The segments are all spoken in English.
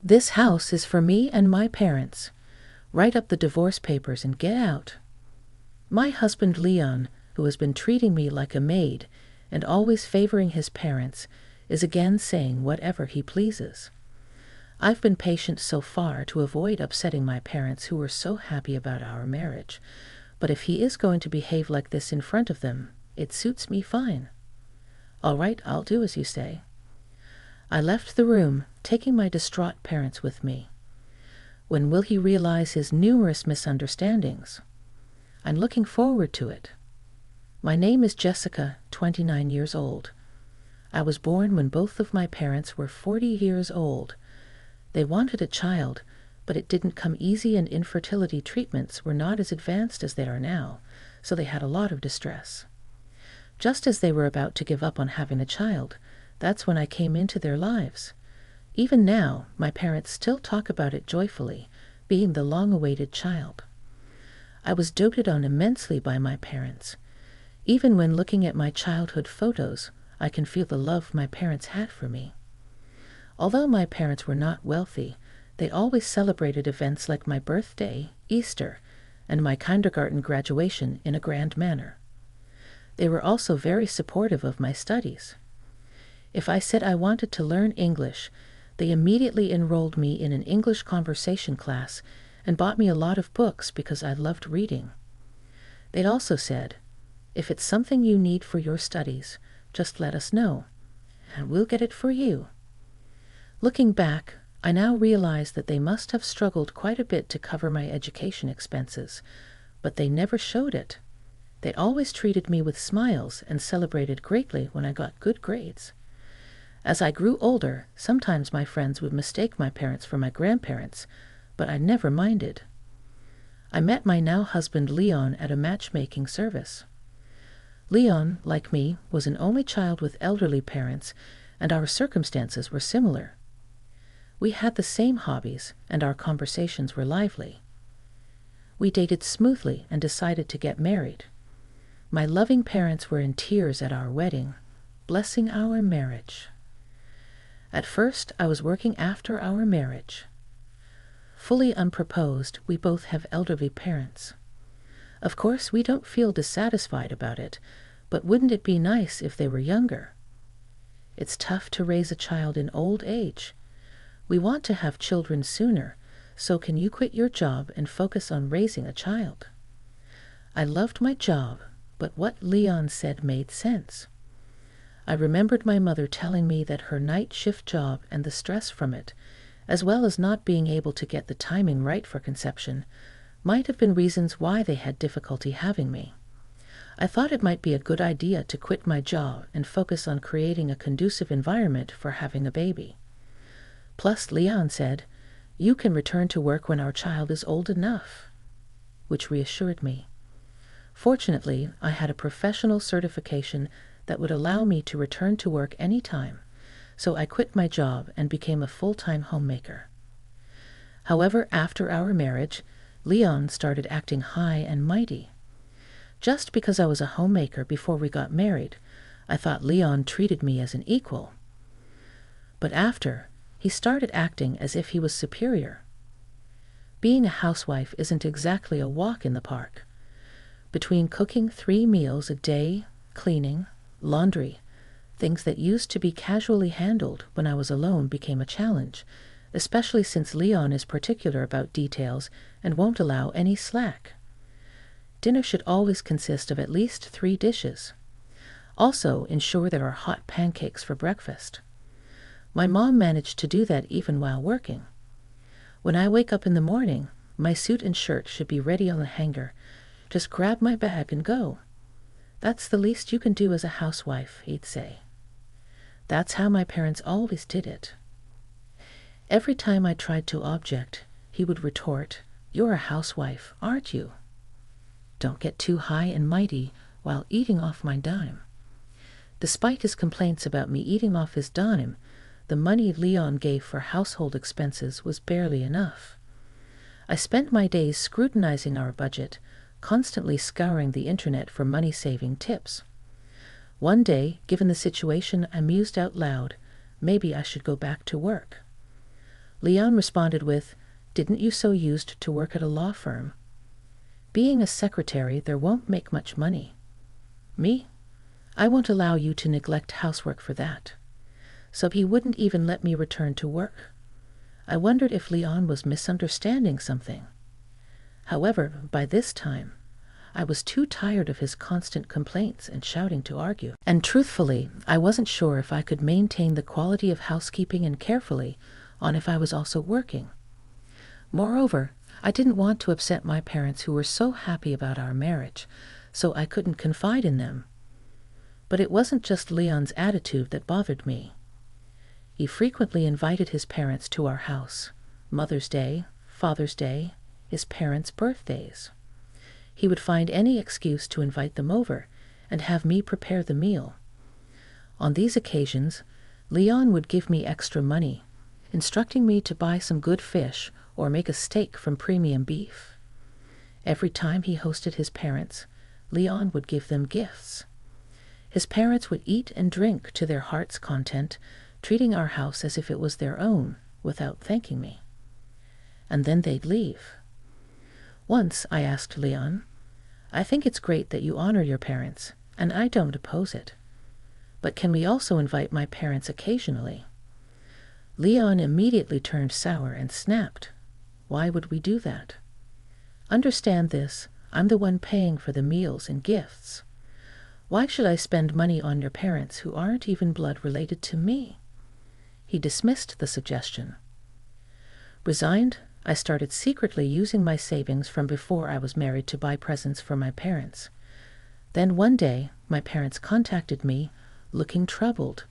This house is for me and my parents. Write up the divorce papers and get out. My husband Leon, who has been treating me like a maid and always favoring his parents, is again saying whatever he pleases. I've been patient so far to avoid upsetting my parents, who were so happy about our marriage, but if he is going to behave like this in front of them, it suits me fine. All right, I'll do as you say. I left the room, taking my distraught parents with me. When will he realize his numerous misunderstandings? I'm looking forward to it. My name is Jessica, 29 years old. I was born when both of my parents were 40 years old. They wanted a child, but it didn't come easy, and infertility treatments were not as advanced as they are now, so they had a lot of distress. Just as they were about to give up on having a child, that's when I came into their lives. Even now, my parents still talk about it joyfully, being the long-awaited child. I was doted on immensely by my parents. Even when looking at my childhood photos, I can feel the love my parents had for me. Although my parents were not wealthy, they always celebrated events like my birthday, Easter, and my kindergarten graduation in a grand manner. They were also very supportive of my studies. If I said I wanted to learn English, they immediately enrolled me in an English conversation class and bought me a lot of books because I loved reading. They'd also said, "If it's something you need for your studies, just let us know, and we'll get it for you." Looking back, I now realize that they must have struggled quite a bit to cover my education expenses, but they never showed it. They always treated me with smiles and celebrated greatly when I got good grades. As I grew older, sometimes my friends would mistake my parents for my grandparents, but I never minded. I met my now husband Leon at a matchmaking service. Leon, like me, was an only child with elderly parents, and our circumstances were similar. We had the same hobbies, and our conversations were lively. We dated smoothly and decided to get married. My loving parents were in tears at our wedding, blessing our marriage. At first, I was working after our marriage. Fully unproposed, we both have elderly parents. Of course, we don't feel dissatisfied about it, but wouldn't it be nice if they were younger? It's tough to raise a child in old age. We want to have children sooner, so can you quit your job and focus on raising a child? I loved my job, but what Leon said made sense. I remembered my mother telling me that her night shift job and the stress from it, as well as not being able to get the timing right for conception, might have been reasons why they had difficulty having me. I thought it might be a good idea to quit my job and focus on creating a conducive environment for having a baby. Plus, Leon said, "You can return to work when our child is old enough," which reassured me. Fortunately, I had a professional certification that would allow me to return to work any time, so I quit my job and became a full-time homemaker. However, after our marriage, Leon started acting high and mighty. Just because I was a homemaker before we got married, I thought Leon treated me as an equal. But after, he started acting as if he was superior. Being a housewife isn't exactly a walk in the park. Between cooking 3 meals a day, cleaning, laundry, things that used to be casually handled when I was alone became a challenge, especially since Leon is particular about details and won't allow any slack. Dinner should always consist of at least 3 dishes. Also, ensure there are hot pancakes for breakfast. My mom managed to do that even while working. When I wake up in the morning, my suit and shirt should be ready on the hanger. Just grab my bag and go. That's the least you can do as a housewife, he'd say. That's how my parents always did it. Every time I tried to object, he would retort, "You're a housewife, aren't you?" Don't get too high and mighty while eating off my dime. Despite his complaints about me eating off his dime, the money Leon gave for household expenses was barely enough. I spent my days scrutinizing our budget, constantly scouring the internet for money-saving tips. One day, given the situation, I mused out loud, maybe I should go back to work. Leon responded with, "Didn't you so used to work at a law firm? Being a secretary, there won't make much money." Me? I won't allow you to neglect housework for that. So he wouldn't even let me return to work. I wondered if Leon was misunderstanding something. However, by this time, I was too tired of his constant complaints and shouting to argue. And truthfully, I wasn't sure if I could maintain the quality of housekeeping and carefully on if I was also working. Moreover, I didn't want to upset my parents who were so happy about our marriage, so I couldn't confide in them. But it wasn't just Leon's attitude that bothered me. He frequently invited his parents to our house, Mother's Day, Father's Day, his parents' birthdays. He would find any excuse to invite them over and have me prepare the meal. On these occasions, Leon would give me extra money, instructing me to buy some good fish or make a steak from premium beef. Every time he hosted his parents, Leon would give them gifts. His parents would eat and drink to their heart's content, treating our house as if it was their own, without thanking me. And then they'd leave. Once I asked Leon, "I think it's great that you honor your parents, and I don't oppose it. But can we also invite my parents occasionally?" Leon immediately turned sour and snapped. "Why would we do that? Understand this, I'm the one paying for the meals and gifts. Why should I spend money on your parents who aren't even blood related to me?" He dismissed the suggestion. Resigned, I started secretly using my savings from before I was married to buy presents for my parents. Then one day, my parents contacted me, looking troubled.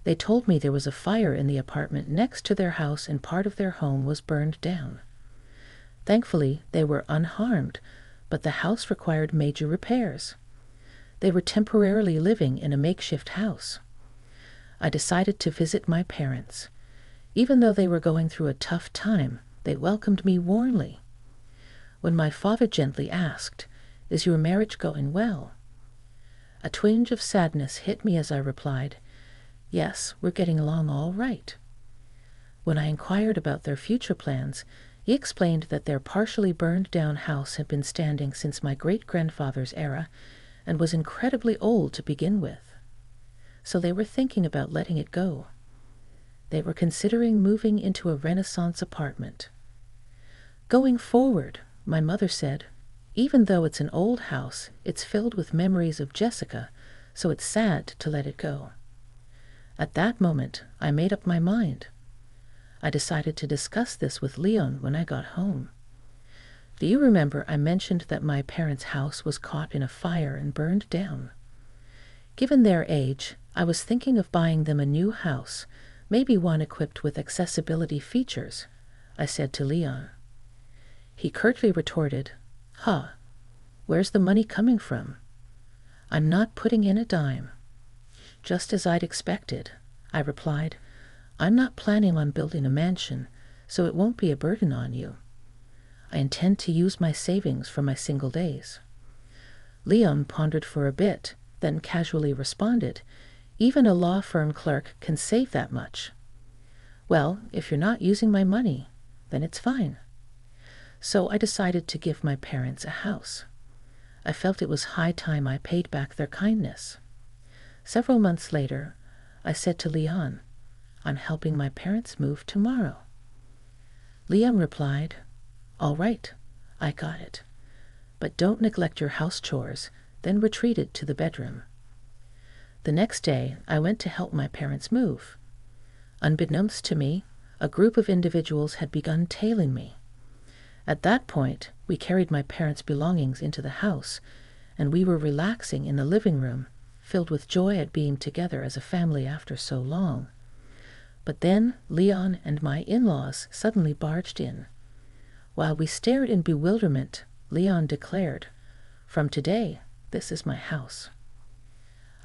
They told me there was a fire in the apartment next to their house and part of their home was burned down. Thankfully, they were unharmed, but the house required major repairs. They were temporarily living in a makeshift house. I decided to visit my parents. Even though they were going through a tough time, they welcomed me warmly. When my father gently asked, "Is your marriage going well?" a twinge of sadness hit me as I replied, "Yes, we're getting along all right." When I inquired about their future plans, he explained that their partially burned down house had been standing since my great-grandfather's era and was incredibly old to begin with. So they were thinking about letting it go. They were considering moving into a Renaissance apartment. Going forward, my mother said, "Even though it's an old house, it's filled with memories of Jessica, so it's sad to let it go." At that moment, I made up my mind. I decided to discuss this with Leon when I got home. Do you remember I mentioned that my parents' house was caught in a fire and burned down? Given their age, I was thinking of buying them a new house, maybe one equipped with accessibility features, I said to Leon. He curtly retorted, "Huh, where's the money coming from? I'm not putting in a dime." Just as I'd expected, I replied, "I'm not planning on building a mansion, so it won't be a burden on you. I intend to use my savings from my single days." Leon pondered for a bit, then casually responded, "Even a law firm clerk can save that much." "Well, if you're not using my money, then it's fine." So I decided to give my parents a house. I felt it was high time I paid back their kindness. Several months later, I said to Leon, "I'm helping my parents move tomorrow." Leon replied, "All right, I got it. But don't neglect your house chores, then retreated to the bedroom." The next day, I went to help my parents move. Unbeknownst to me, a group of individuals had begun tailing me. At that point, we carried my parents' belongings into the house, and we were relaxing in the living room, filled with joy at being together as a family after so long. But then Leon and my in-laws suddenly barged in. While we stared in bewilderment, Leon declared, "From today, this is my house."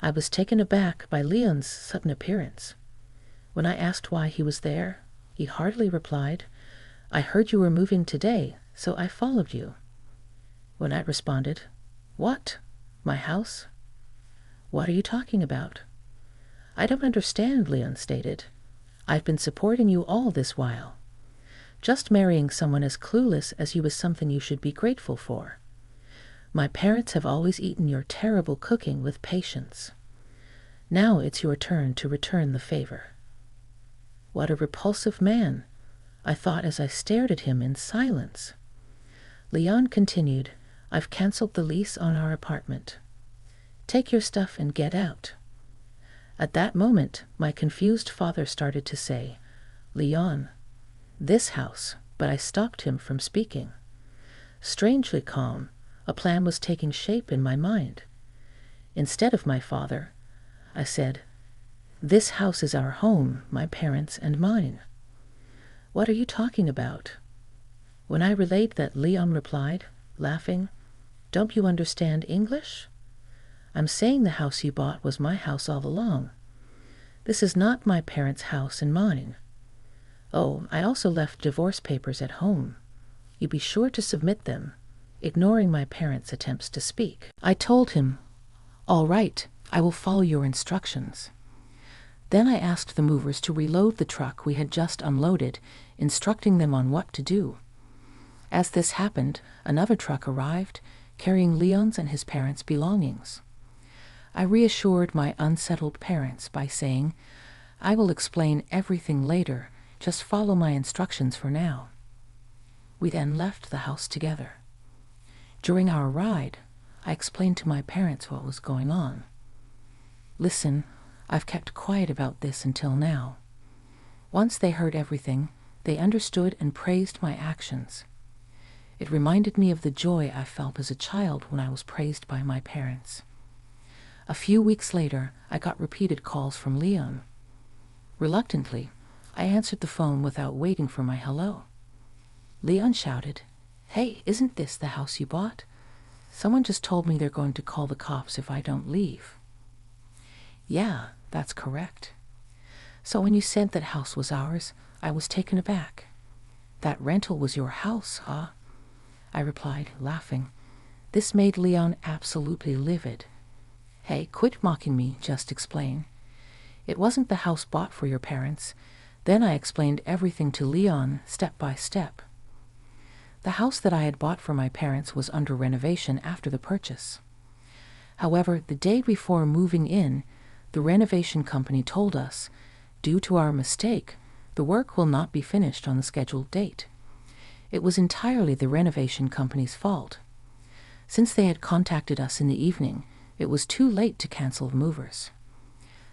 I was taken aback by Leon's sudden appearance. When I asked why he was there, he hardly replied, "I heard you were moving today, so I followed you." When I responded, "What? My house? What are you talking about?" "I don't understand," Leon stated. "I've been supporting you all this while. Just marrying someone as clueless as you is something you should be grateful for. My parents have always eaten your terrible cooking with patience. Now it's your turn to return the favor." What a repulsive man, I thought as I stared at him in silence. Leon continued, "I've canceled the lease on our apartment. Take your stuff and get out." At that moment, my confused father started to say, "Leon, this house," but I stopped him from speaking. Strangely calm, a plan was taking shape in my mind. Instead of my father, I said, "This house is our home, my parents and mine." "What are you talking about?" When I relayed that, Leon replied, laughing, "Don't you understand English? I'm saying the house you bought was my house all along. This is not my parents' house and mine. Oh, I also left divorce papers at home. You be sure to submit them," ignoring my parents' attempts to speak. I told him, "All right, I will follow your instructions." Then I asked the movers to reload the truck we had just unloaded, instructing them on what to do. As this happened, another truck arrived, carrying Leon's and his parents' belongings. I reassured my unsettled parents by saying, "I will explain everything later, just follow my instructions for now." We then left the house together. During our ride, I explained to my parents what was going on. "Listen, I've kept quiet about this until now." Once they heard everything, they understood and praised my actions. It reminded me of the joy I felt as a child when I was praised by my parents. A few weeks later, I got repeated calls from Leon. Reluctantly, I answered the phone without waiting for my hello. Leon shouted, "Hey, isn't this the house you bought? Someone just told me they're going to call the cops if I don't leave." "Yeah, that's correct." "So when you said that house was ours, I was taken aback." "That rental was your house, huh?" I replied, laughing. This made Leon absolutely livid. "Hey, quit mocking me, just explain." "It wasn't the house bought for your parents." Then I explained everything to Leon, step by step. The house that I had bought for my parents was under renovation after the purchase. However, the day before moving in, the renovation company told us, due to our mistake, the work will not be finished on the scheduled date. It was entirely the renovation company's fault. Since they had contacted us in the evening, it was too late to cancel the movers.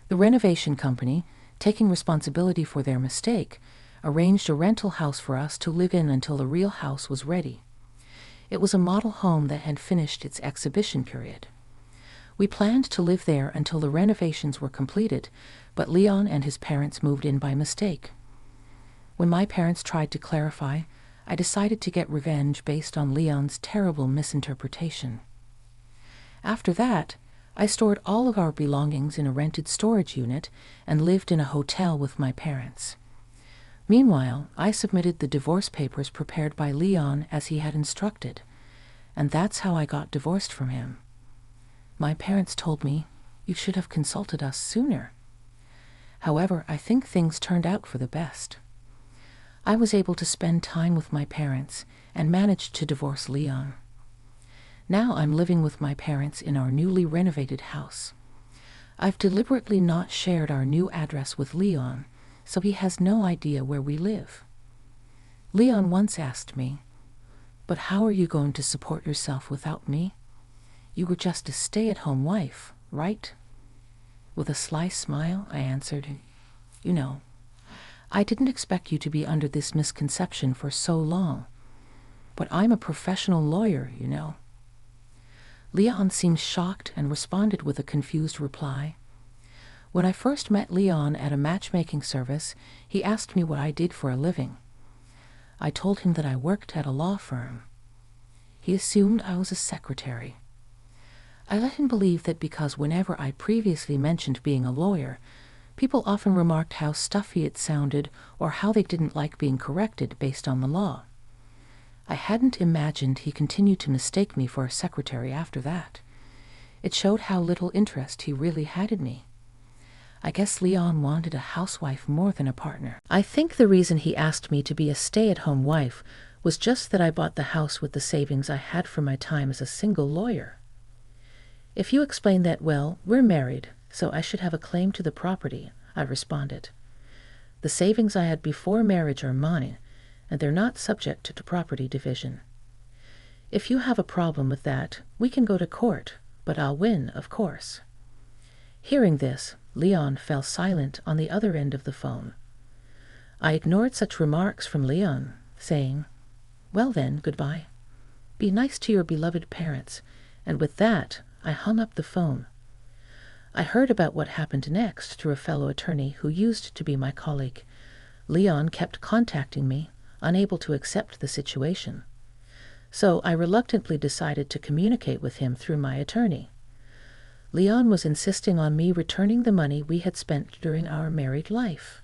The renovation company, taking responsibility for their mistake, arranged a rental house for us to live in until the real house was ready. It was a model home that had finished its exhibition period. We planned to live there until the renovations were completed, but Leon and his parents moved in by mistake. When my parents tried to clarify, I decided to get revenge based on Leon's terrible misinterpretation. After that, I stored all of our belongings in a rented storage unit and lived in a hotel with my parents. Meanwhile, I submitted the divorce papers prepared by Leon as he had instructed, and that's how I got divorced from him. My parents told me, "You should have consulted us sooner." However, I think things turned out for the best. I was able to spend time with my parents and managed to divorce Leon. Now I'm living with my parents in our newly renovated house. I've deliberately not shared our new address with Leon, so he has no idea where we live. Leon once asked me, "But how are you going to support yourself without me? You were just a stay-at-home wife, right?" With a sly smile, I answered, "You know, I didn't expect you to be under this misconception for so long, but I'm a professional lawyer, you know." Leon seemed shocked and responded with a confused reply. When I first met Leon at a matchmaking service, he asked me what I did for a living. I told him that I worked at a law firm. He assumed I was a secretary. I let him believe that because whenever I previously mentioned being a lawyer, people often remarked how stuffy it sounded or how they didn't like being corrected based on the law. I hadn't imagined he continued to mistake me for a secretary after that. It showed how little interest he really had in me. I guess Leon wanted a housewife more than a partner. I think the reason he asked me to be a stay-at-home wife was just that I bought the house with the savings I had from my time as a single lawyer. If you explain that well, we're married, so I should have a claim to the property, I responded. The savings I had before marriage are mine, and they're not subject to property division. If you have a problem with that, we can go to court, but I'll win, of course. Hearing this, Leon fell silent on the other end of the phone. I ignored such remarks from Leon, saying, "Well then, goodbye. Be nice to your beloved parents," and with that, I hung up the phone. I heard about what happened next through a fellow attorney who used to be my colleague. Leon kept contacting me, unable to accept the situation. So I reluctantly decided to communicate with him through my attorney. Leon was insisting on me returning the money we had spent during our married life.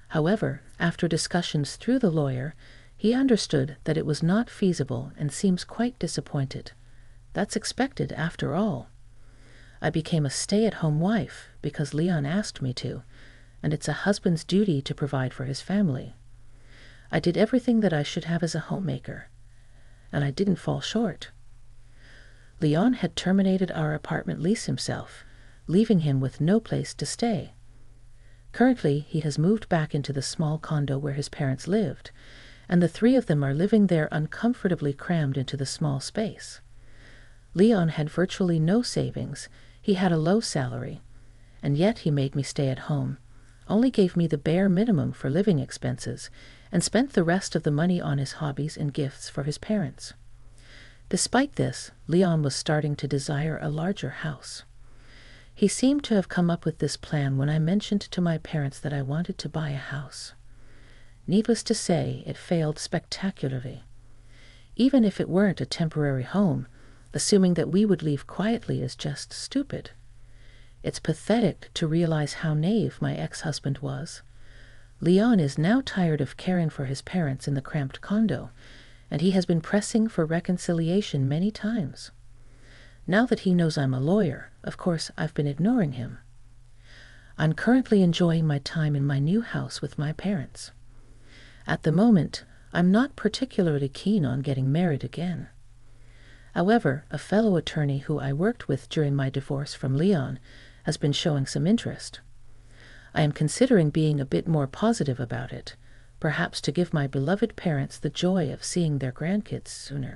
However, after discussions through the lawyer, he understood that it was not feasible and seems quite disappointed. That's expected after all. I became a stay-at-home wife because Leon asked me to, and it's a husband's duty to provide for his family. I did everything that I should have as a homemaker, and I didn't fall short. Leon had terminated our apartment lease himself, leaving him with no place to stay. Currently, he has moved back into the small condo where his parents lived, and the three of them are living there uncomfortably crammed into the small space. Leon had virtually no savings, he had a low salary, and yet he made me stay at home, only gave me the bare minimum for living expenses, and spent the rest of the money on his hobbies and gifts for his parents. Despite this, Leon was starting to desire a larger house. He seemed to have come up with this plan when I mentioned to my parents that I wanted to buy a house. Needless to say, it failed spectacularly. Even if it weren't a temporary home, assuming that we would leave quietly is just stupid. It's pathetic to realize how naive my ex-husband was. Leon is now tired of caring for his parents in the cramped condo, and he has been pressing for reconciliation many times. Now that he knows I'm a lawyer, of course I've been ignoring him. I'm currently enjoying my time in my new house with my parents. At the moment, I'm not particularly keen on getting married again. However, a fellow attorney who I worked with during my divorce from Leon has been showing some interest. I am considering being a bit more positive about it, perhaps to give my beloved parents the joy of seeing their grandkids sooner.